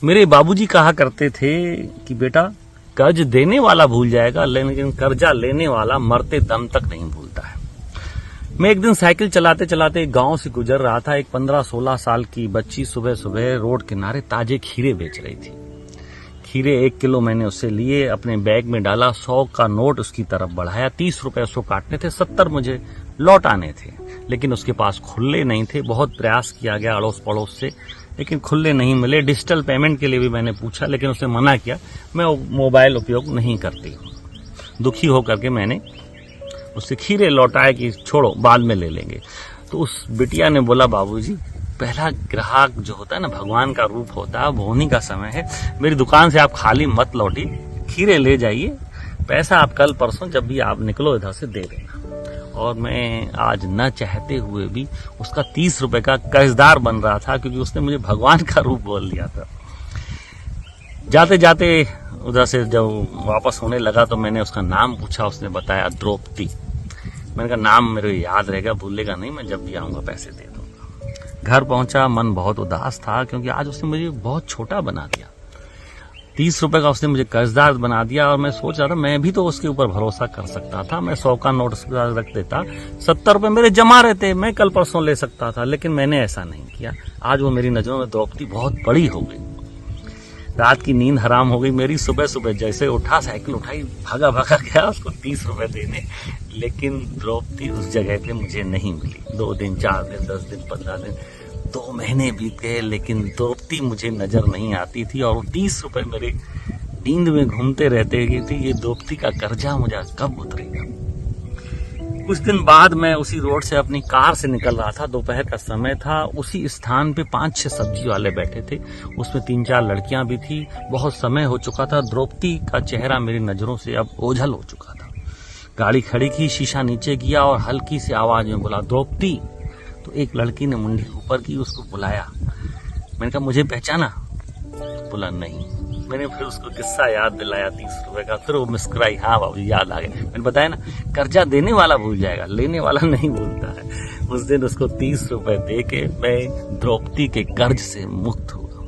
मेरे बाबूजी कहा करते थे कि बेटा कर्ज देने वाला भूल जाएगा लेकिन कर्जा लेने वाला मरते दम तक नहीं भूलता है। मैं एक दिन साइकिल चलाते चलाते एक गांव से गुजर रहा था। एक 15-16 साल की बच्ची सुबह सुबह रोड किनारे ताजे खीरे बेच रही थी। खीरे 1 किलो मैंने उससे लिए, अपने बैग में डाला, 100 का नोट उसकी तरफ बढ़ाया। 30 रुपए उसको काटने थे, 70 मुझे लौटाने थे, लेकिन उसके पास खुल्ले नहीं थे। बहुत प्रयास किया गया अड़ोस पड़ोस से, लेकिन खुल्ले नहीं मिले। डिजिटल पेमेंट के लिए भी मैंने पूछा, लेकिन उसने मना किया, मैं मोबाइल उपयोग नहीं करती हूँ। दुखी होकर के मैंने उससे खीरे लौटाए कि छोड़ो बाद में ले लेंगे। तो उस बिटिया ने बोला, बाबूजी पहला ग्राहक जो होता है ना भगवान का रूप होता है, होने का समय है। मेरी दुकान से आप खाली मत लौटिए, खीरे ले जाइए, पैसा आप कल परसों जब भी आप निकलो इधर से दे देना। और मैं आज न चाहते हुए भी उसका 30 रुपए का कर्जदार बन रहा था, क्योंकि उसने मुझे भगवान का रूप बोल दिया था। जाते जाते उधर से जब वापस होने लगा तो मैंने उसका नाम पूछा। उसने बताया द्रौपदी। मैंने कहा नाम मेरे याद रहेगा, भूलेगा नहीं, मैं जब भी आऊंगा पैसे दे दूंगा। घर पहुंचा, मन बहुत उदास था, क्योंकि आज उसने मुझे बहुत छोटा बना दिया। 30 रुपए का उसने मुझे कर्जदार बना दिया। और मैं सोच रहा था मैं भी तो उसके ऊपर भरोसा कर सकता था। मैं 100 का नोट उसके पास रख देता, 70 रुपए मेरे जमा रहते, मैं कल परसों ले सकता था, लेकिन मैंने ऐसा नहीं किया। आज वो मेरी नजरों में द्रौपदी बहुत बड़ी हो गई। रात की नींद हराम हो गई मेरी। सुबह सुबह जैसे उठा, साइकिल उठाई, भागा भागा गया उसको 30 रुपए देने, लेकिन द्रौपदी उस जगह पे मुझे नहीं मिली। 2 दिन, 4 दिन, 10 दिन, 15 दिन, 2 महीने बीत गए, लेकिन द्रौपदी मुझे नजर नहीं आती थी। और वो 30 रुपए मेरे नींद में घूमते रहते थे। ये द्रौपदी का कर्जा मुझे कब उतरेगा। कुछ दिन बाद मैं उसी रोड से अपनी कार से निकल रहा था, दोपहर का समय था। उसी स्थान पे 5-6 सब्जी वाले बैठे थे, उसमें 3-4 लड़कियां भी थी। बहुत समय हो चुका था, द्रौपदी का चेहरा मेरी नजरों से अब ओझल हो चुका था। गाड़ी खड़ी की, शीशा नीचे किया और हल्की सी आवाज में बोला, द्रौपदी। तो एक लड़की ने मुंडी ऊपर की, उसको बुलाया। मैंने कहा मुझे पहचाना? बोला नहीं। मैंने फिर उसको किस्सा याद दिलाया 30 रुपए का। फिर वो मुस्कुराई, हाँ बाबू याद आ गया। मैंने बताया ना, कर्जा देने वाला भूल जाएगा, लेने वाला नहीं भूलता है। उस दिन उसको 30 रुपए दे के मैं द्रौपदी के कर्ज से मुक्त हुआ।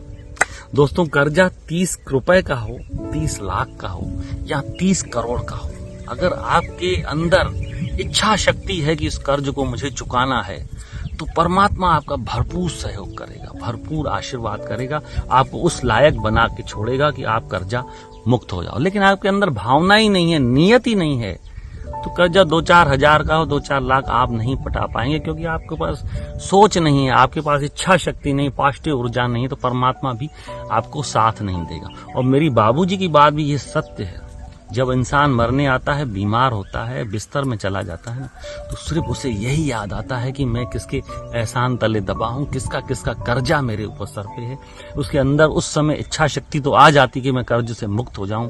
दोस्तों, कर्जा 30 रुपए का हो, 30 लाख का हो या 30 करोड़ का हो, अगर आपके अंदर इच्छा शक्ति है कि इस कर्ज को मुझे चुकाना है, तो परमात्मा आपका भरपूर सहयोग करेगा, भरपूर आशीर्वाद करेगा, आपको उस लायक बना के छोड़ेगा कि आप कर्जा मुक्त हो जाओ। लेकिन आपके अंदर भावना ही नहीं है, नियत ही नहीं है, तो कर्जा 2-4 हजार का हो, 2-4 लाख आप नहीं पटा पाएंगे, क्योंकि आपके पास सोच नहीं है, आपके पास इच्छा शक्ति नहीं, पॉजिटिव ऊर्जा नहीं, तो परमात्मा भी आपको साथ नहीं देगा। और मेरी बाबूजी की बात भी ये सत्य है। जब इंसान मरने आता है, बीमार होता है, बिस्तर में चला जाता है, तो सिर्फ उसे यही याद आता है कि मैं किसके एहसान तले दबा हूं, किसका किसका कर्जा मेरे ऊपर सर पे है। उसके अंदर उस समय इच्छा शक्ति तो आ जाती कि मैं कर्ज से मुक्त हो जाऊं,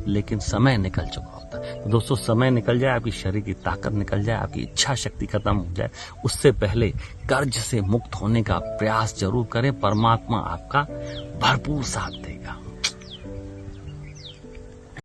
लेकिन समय निकल चुका होता है। तो दोस्तों, समय निकल जाए, आपकी शरीर की ताकत निकल जाए, आपकी इच्छा शक्ति खत्म हो जाए, उससे पहले कर्ज से मुक्त होने का प्रयास जरूर करें। परमात्मा आपका भरपूर साथ देगा।